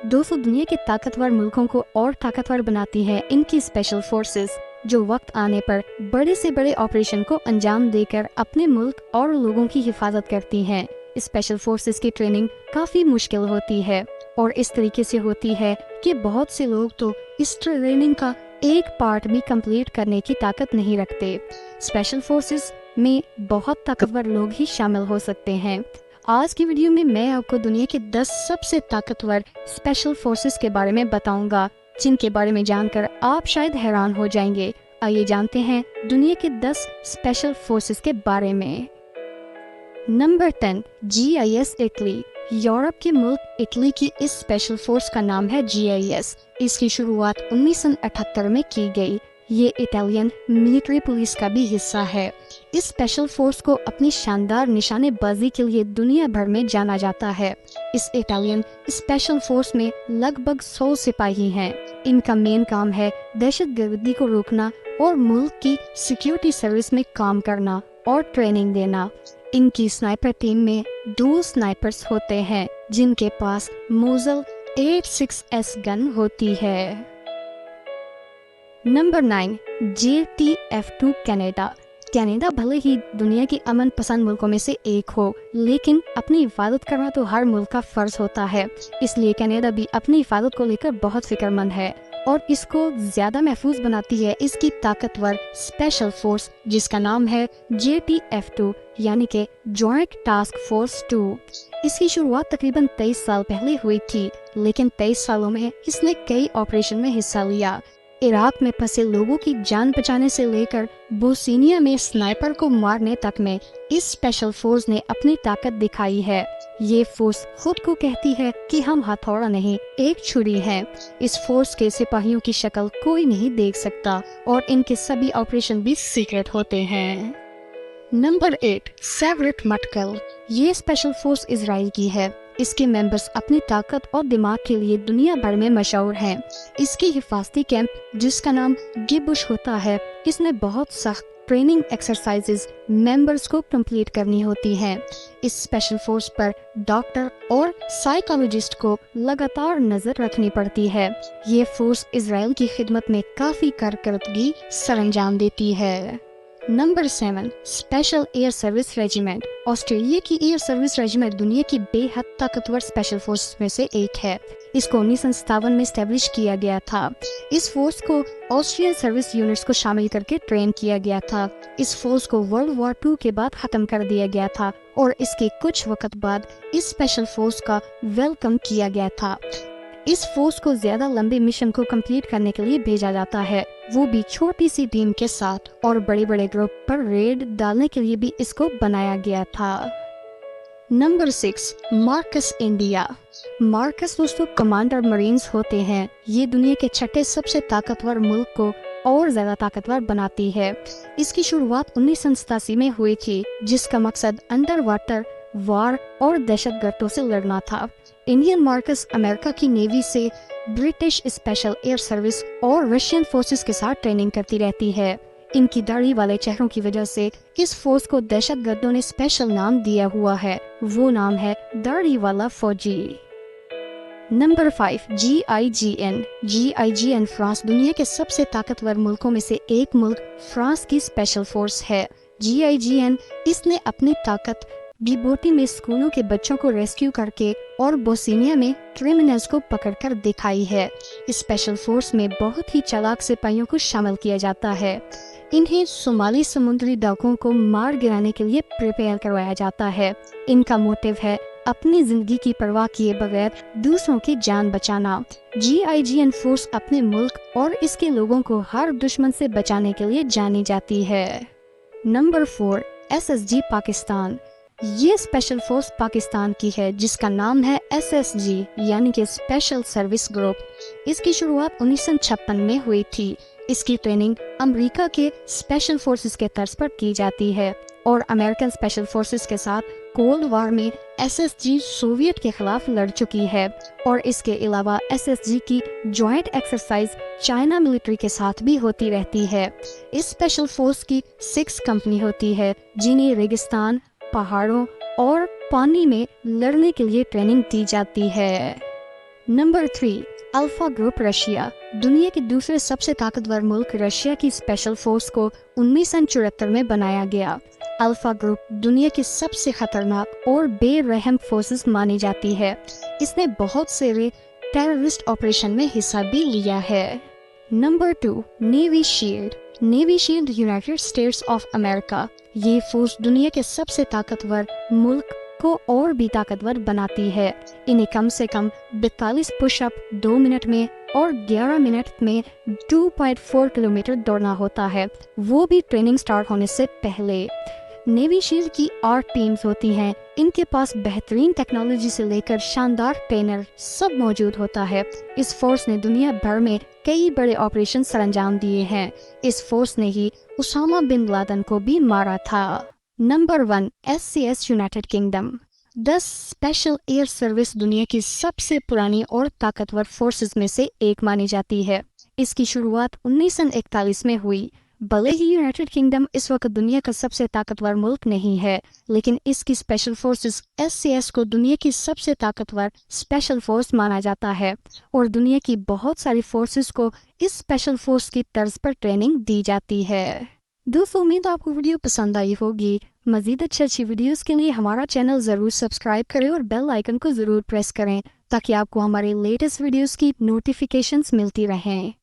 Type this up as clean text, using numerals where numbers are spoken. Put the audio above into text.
दोस्तों, दुनिया के ताकतवर मुल्कों को और ताकतवर बनाती है इनकी स्पेशल फोर्सेस, जो वक्त आने पर बड़े से बड़े ऑपरेशन को अंजाम देकर अपने मुल्क और लोगों की हिफाजत करती हैं। स्पेशल फोर्सेस की ट्रेनिंग काफी मुश्किल होती है और इस तरीके से होती है कि बहुत से लोग तो इस ट्रेनिंग का एक पार्ट भी कंप्लीट करने की ताकत नहीं रखते। स्पेशल फोर्सेस में बहुत ताकतवर लोग ही शामिल हो सकते हैं। आज की वीडियो में मैं आपको दुनिया के 10 सबसे ताकतवर स्पेशल फोर्सेस के बारे में बताऊंगा, जिनके बारे में जानकर आप शायद हैरान हो जाएंगे। आइए जानते हैं दुनिया के 10 स्पेशल फोर्सेस के बारे में। Number 10, GIS Italy. यूरोप के मुल्क इटली की इस स्पेशल फोर्स का नाम है GIS। इसकी शुरुआत 1978 में की गई। ये इटालियन मिलिट्री पुलिस का भी हिस्सा है। इस स्पेशल फोर्स को अपनी शानदार निशानेबाजी के लिए दुनिया भर में जाना जाता है। इस इटालियन स्पेशल फोर्स में लगभग 100 सिपाही हैं। इनका मेन काम है दहशतगर्दी को रोकना और मुल्क की सिक्योरिटी सर्विस में काम करना और ट्रेनिंग देना। इनकी स्नाइपर टीम में 2 स्नाइपर्स होते हैं, जिनके पास मोजल 86S गन होती है। Number 9, JTF2 Canada. कनाडा भले ही दुनिया के अमन पसंद मुल्कों में से एक हो, लेकिन अपनी हिफाजत करना तो हर मुल्क का फर्ज होता है। इसलिए कनाडा भी अपनी हिफाजत को लेकर बहुत फिक्रमंद है और इसको ज्यादा महफूज बनाती है इसकी ताकतवर स्पेशल फोर्स, जिसका नाम है JTF2 यानी कि जॉइंट टास्क फोर्स 2। इसकी शुरुआत तकरीबन 23 साल पहले हुई थी, लेकिन 23 सालों में इसने कई ऑपरेशन में हिस्सा लिया। इराक में फंसे लोगों की जान बचाने से लेकर बोस्निया में स्नाइपर को मारने तक में इस स्पेशल फोर्स ने अपनी ताकत दिखाई है। ये फोर्स खुद को कहती है कि हम हथौड़ा नहीं, एक छुरी हैं। इस फोर्स के सिपाहियों की शक्ल कोई नहीं देख सकता और इनके सभी ऑपरेशन भी सीक्रेट होते हैं। नंबर 8, सेवरेट मटकल। ये स्पेशल फोर्स इजराइल की है। इसके मेंबर्स अपनी ताकत और दिमाग के लिए दुनिया भर में मशहूर हैं। इसकी हिफाजती कैंप, जिसका नाम गिबुश होता है, इसमें बहुत सख्त ट्रेनिंग एक्सरसाइजेज मेंबर्स को कंप्लीट करनी होती हैं। इस स्पेशल फोर्स पर डॉक्टर और साइकोलॉजिस्ट को लगातार नजर रखनी पड़ती है। ये फोर्स इजराइल की खिदमत में काफी कारकर्दगी सरंजाम देती है। Number 7, special air service regiment. Australia की एयर सर्विस रेजिमेंट दुनिया की बेहद ताकतवर स्पेशल फोर्स में से एक है। इसको 1957 में स्टैब्लिश किया गया था। इस फोर्स को ऑस्ट्रियन सर्विस यूनिट्स को शामिल करके ट्रेन किया गया था। इस फोर्स को वर्ल्ड वॉर 2 के बाद खत्म कर दिया गया था और इसके कुछ वक्त बाद इस स्पेशल फोर्स का वेलकम किया गया था। इस फोर्स को ज्यादा लंबे मिशन को कंप्लीट करने के लिए भेजा जाता है, वो भी छोटी सी टीम के साथ, और बड़े बड़े ग्रुप पर रेड डालने के लिए भी इसको बनाया गया था। Number 6, Marcus India. मार्कस दोस्तों कमांडर मरीन्स होते हैं। ये दुनिया के 6ठे सबसे ताकतवर मुल्क को और ज्यादा ताकतवर बनाती है। इसकी शुरुआत 1987 में हुई थी, जिसका मकसद अंडर वाटर वार और दहशतगर्दों से लड़ना था। इंडियन मार्कस अमेरिका की नेवी से ब्रिटिश स्पेशल एयर सर्विस और रशियन फोर्सेस के साथ ट्रेनिंग करती रहती है। इनकी दाढ़ी वाले चेहरों की वजह से इस फोर्स को दहशतगर्दों ने स्पेशल नाम दिया हुआ है। वो नाम है दाढ़ी वाला फौजी। Number 5, GIGN। GIGN फ्रांस दुनिया के सबसे ताकतवर मुल्कों में से एक मुल्क फ्रांस की स्पेशल फोर्स है। GIGN इसने अपनी ताकत डिबोटी में स्कूलों के बच्चों को रेस्क्यू करके और बोस्निया में क्रिमिनल्स को पकड़कर दिखाई है। इस स्पेशल फोर्स में बहुत ही चालाक सिपाहियों को शामिल किया जाता है। इन्हें सोमाली समुद्री डाकुओं को मार गिराने के लिए प्रिपेयर करवाया जाता है। इनका मोटिव है अपनी जिंदगी की परवाह किए बगैर दूसरों की जान बचाना। GIGN फोर्स अपने मुल्क और इसके लोगों को हर दुश्मन से बचाने के लिए जानी जाती है। Number 4, SSG Pakistan. ये स्पेशल फोर्स पाकिस्तान की है, जिसका नाम है SSG यानी कि स्पेशल सर्विस ग्रुप। इसकी शुरुआत 1956 में हुई थी। इसकी ट्रेनिंग अमेरिका के स्पेशल फोर्सेस के तर्ज पर की जाती है और अमेरिकन स्पेशल फोर्सेस के साथ कोल्ड वॉर में SSG सोवियत के खिलाफ लड़ चुकी है और इसके अलावा SSG की जॉइंट एक्सरसाइज चाइना मिलिट्री के साथ भी होती रहती है। इस स्पेशल फोर्स की 6 कंपनी होती है, जिन्हें रेगिस्तान, पहाड़ों और पानी में लड़ने के लिए ट्रेनिंग दी जाती है। Number 3, alpha group Russia. दुनिया के दूसरे सबसे ताकतवर मुल्क रशिया की स्पेशल फोर्स को 1974 में बनाया गया। अल्फा ग्रुप दुनिया की सबसे खतरनाक और बेरहम फोर्सेस मानी जाती है। इसने बहुत से टेररिस्ट ऑपरेशन में हिस्सा भी लिया है। Number 2, navy shield. Navy shield United states of America. ये फोर्स दुनिया के सबसे ताकतवर मुल्क को और भी ताकतवर बनाती है। इन्हें कम से कम 42 पुशअप 2 मिनट में और 11 मिनट में 2.4 किलोमीटर दौड़ना होता है, वो भी ट्रेनिंग स्टार्ट होने से पहले। नेवी शील्ड की 8 टीम्स होती हैं। इनके पास बेहतरीन टेक्नोलॉजी से लेकर शानदार ट्रेनर सब मौजूद होता है। इस फोर्स ने दुनिया भर में कई बड़े ऑपरेशन सरंजाम दिए हैं। इस फोर्स ने ही उसामा बिन लादेन को भी मारा था। Number 1, SCS United kingdom. 10 special air service दुनिया की सबसे पुरानी और ताकतवर फोर्सेस में से एक मानी जाती है। इसकी शुरुआत 1941 में हुई। भले ही यूनाइटेड किंगडम इस वक्त दुनिया का सबसे ताकतवर मुल्क नहीं है, लेकिन इसकी स्पेशल फोर्सेस SCS को दुनिया की सबसे ताकतवर स्पेशल फोर्स माना जाता है और दुनिया की बहुत सारी फोर्सेस को इस स्पेशल फोर्स की तर्ज पर ट्रेनिंग दी जाती है। दोस्तों, उम्मीद आपको वीडियो पसंद आई होगी। मजीद अच्छी वीडियोस के लिए हमारा चैनल ज़रूर सब्सक्राइब करें और बेल आइकन को ज़रूर प्रेस करें ताकि आपको हमारे लेटेस्ट वीडियोस की नोटिफिकेशंस मिलती रहें।